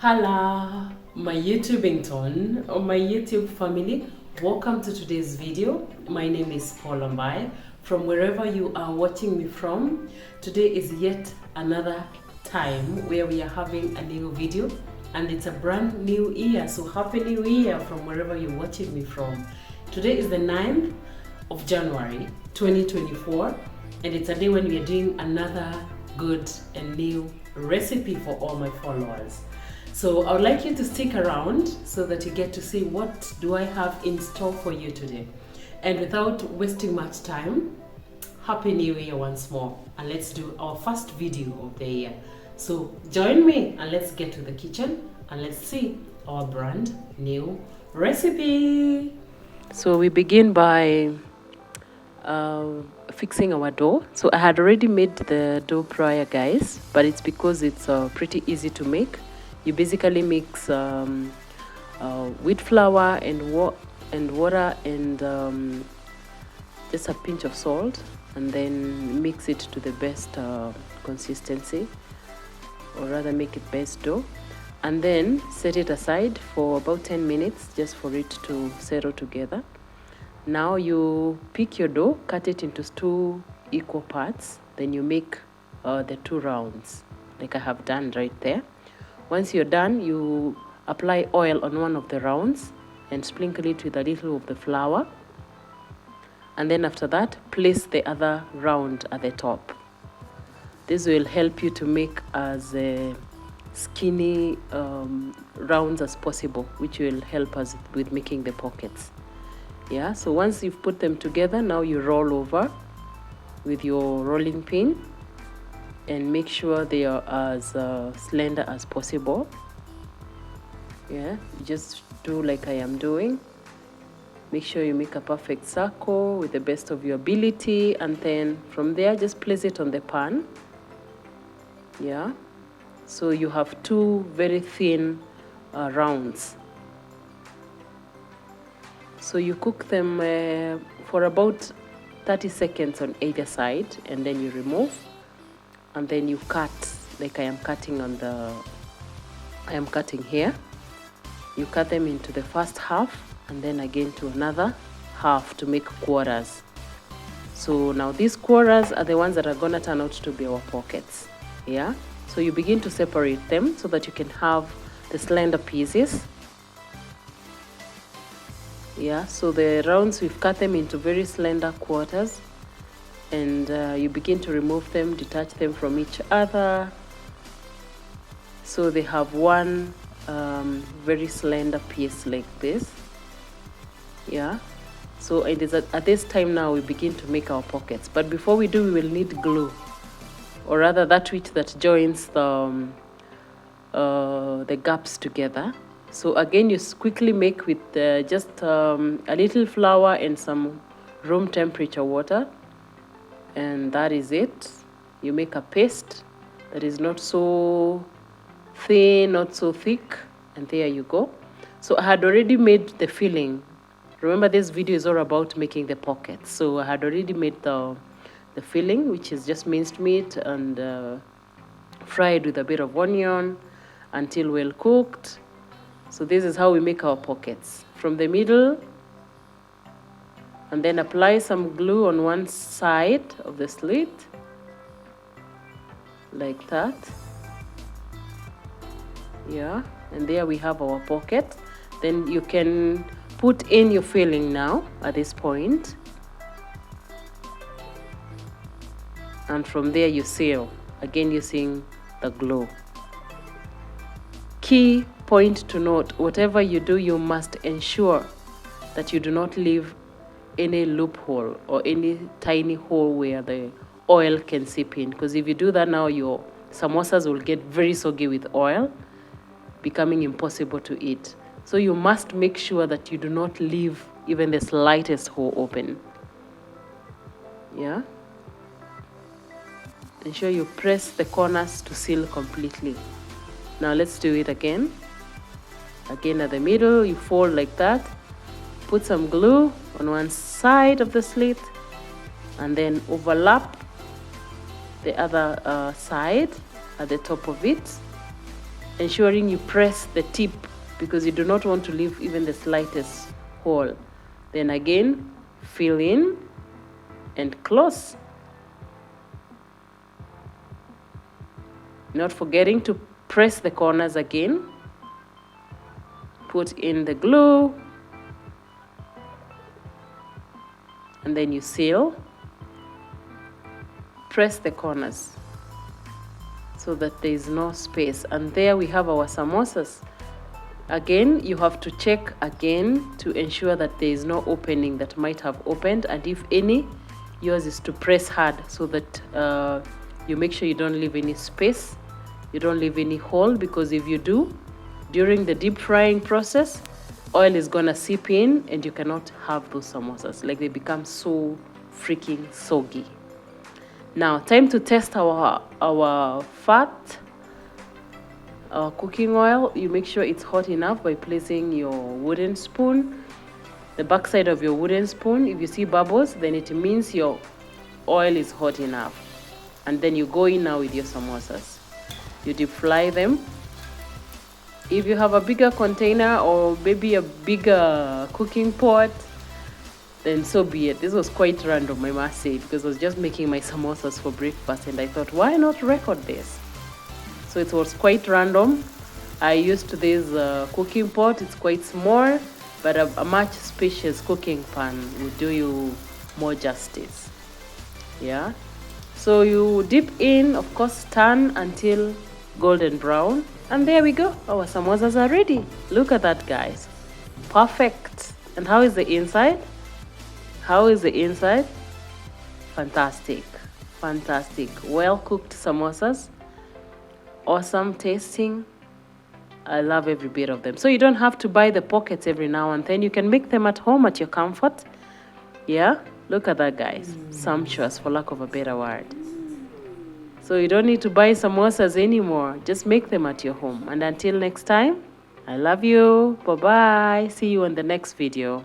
Hello, my YouTubington or my YouTube family. Welcome to today's video. My name is Paul Ambai. From wherever you are watching me from, today is yet another time where we are having a new video, and it's a brand new year. So happy new year from wherever you're watching me from. Today is the 9th of January 2024, and it's a day when we are doing another good and new recipe for all my followers. So I would like you to stick around so that you get to see what do I have in store for you today. And without wasting much time, Happy New Year once more, and let's do our first video of the year. So join me and let's get to the kitchen and let's see our brand new recipe. So we begin by fixing our dough. So I had already made the dough prior, guys, but it's because it's pretty easy to make. You basically mix wheat flour and water and just a pinch of salt, and then mix it to the best consistency, or rather make it best dough, and then set it aside for about 10 minutes just for it to settle together. Now you pick your dough, cut it into 2 equal parts, then you make the 2 rounds like I have done right there. Once you're done, you apply oil on one of the rounds and sprinkle it with a little of the flour. And then after that, place the other round at the top. This will help you to make as skinny rounds as possible, which will help us with making the pockets. Yeah, so once you've put them together, now you roll over with your rolling pin and make sure they are as slender as possible. Yeah, just do like I am doing. Make sure you make a perfect circle with the best of your ability, and then from there just place it on the pan. Yeah, so you have 2 very thin rounds. So you cook them for about 30 seconds on either side, and then you remove. And then you cut like I am cutting here. You cut them into the first half and then again to another half to make quarters. So now these quarters are the ones that are gonna turn out to be our pockets. Yeah, so you begin to separate them so that you can have the slender pieces. Yeah, so the rounds, we've cut them into very slender quarters, and you begin to remove them, detach them from each other, so they have one very slender piece like this. Yeah, so it is at this time now we begin to make our pockets. But before we do, we will need glue, or rather that which that joins the gaps together. So again, you quickly make with just a little flour and some room temperature water, and that is it. You make a paste that is not so thin, not so thick, and there you go. So I had already made the filling. Remember, this video is all about making the pockets. So I had already made the filling, which is just minced meat and fried with a bit of onion until well cooked. So this is how we make our pockets. From the middle, and then apply some glue on one side of the slit, like that. Yeah, and there we have our pocket. Then you can put in your filling now at this point, and from there you seal, again using the glue. Key point to note, whatever you do, you must ensure that you do not leave any loophole or any tiny hole where the oil can seep in, because if you do that, now your samosas will get very soggy with oil, becoming impossible to eat. So you must make sure that you do not leave even the slightest hole open. Yeah, ensure you press the corners to seal completely. Now let's do it again. Again, at the middle, you fold like that, put some glue on one side of the slit, and then overlap the other side at the top of it. ensuring you press the tip because you do not want to leave even the slightest hole. Then again, fill in and close. Not forgetting to press the corners again. Put in the glue. And then you seal. Press the corners so that there is no space. And there we have our samosas. Again, you have to check again to ensure that there is no opening that might have opened, and if any, yours is to press hard so that you make sure you don't leave any space, you don't leave any hole, because if you do, during the deep frying process, oil is gonna seep in and you cannot have those samosas. Like, they become so freaking soggy. Now, time to test our fat. Our cooking oil. You make sure it's hot enough by placing your wooden spoon, the backside of your wooden spoon. If you see bubbles, then it means your oil is hot enough. And then you go in now with your samosas. You deep fry them. If you have a bigger container or maybe a bigger cooking pot, then so be it. This was quite random, I must say, because I was just making my samosas for breakfast and I thought, why not record this? So it was quite random. I used this cooking pot. It's quite small, but a much spacious cooking pan would do you more justice. Yeah. So you dip in, of course, turn until golden brown. And there we go. Our samosas are ready. Look at that, guys. Perfect. And how is the inside? How is the inside? Fantastic. Fantastic. Well-cooked samosas. Awesome tasting. I love every bit of them. So you don't have to buy the pockets every now and then. You can make them at home at your comfort. Yeah, look at that, guys. Sumptuous, for lack of a better word. So you don't need to buy samosas anymore. Just make them at your home. And until next time, I love you. Bye-bye. See you in the next video.